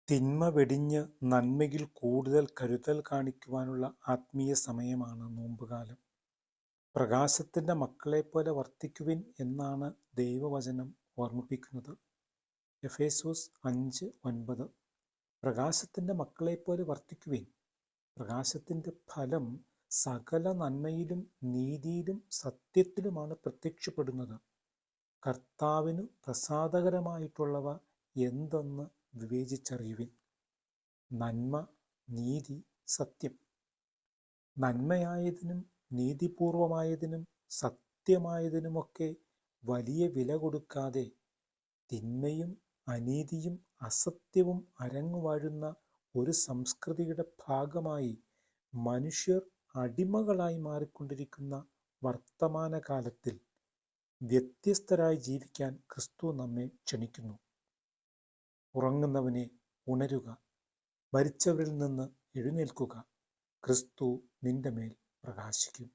തിന്മ വെടിഞ്ഞ് നന്മയിൽ കൂടുതൽ കരുതൽ കാണിക്കുവാനുള്ള ആത്മീയ സമയമാണ് നോമ്പുകാലം. പ്രകാശത്തിൻ്റെ മക്കളെപ്പോലെ വർത്തിക്കുവിൻ എന്നാണ് ദൈവവചനം ഓർമ്മിപ്പിക്കുന്നത്. എഫേസ്യോസ് 5:9. പ്രകാശത്തിൻ്റെ മക്കളെപ്പോലെ വർത്തിക്കുവിൻ. പ്രകാശത്തിൻ്റെ ഫലം സകല നന്മയിലും നീതിയിലും സത്യത്തിലുമാണ് പ്രത്യക്ഷപ്പെടുന്നത്. കർത്താവിനു പ്രസാദകരമായിട്ടുള്ളവ എന്തെന്ന് വിവേചിച്ചറിയുവിൻ. നന്മ, നീതി, സത്യം. നന്മയായതിനും നീതിപൂർവമായതിനും സത്യമായതിനുമൊക്കെ വലിയ വില കൊടുക്കാതെ തിന്മയും അനീതിയും അസത്യവും അരങ്ങുവാഴുന്ന ഒരു സംസ്കൃതിയുടെ ഭാഗമായി മനുഷ്യർ അടിമകളായി മാറിക്കൊണ്ടിരിക്കുന്ന വർത്തമാനകാലത്തിൽ വ്യത്യസ്തരായി ജീവിക്കാൻ ക്രിസ്തു നമ്മെ ക്ഷണിക്കുന്നു. ഉറങ്ങുന്നവനെ ഉണരുക, മരിച്ചവരിൽ നിന്ന് എഴുന്നേൽക്കുക, ക്രിസ്തു നിന്റെ മേൽ പ്രകാശിക്കും.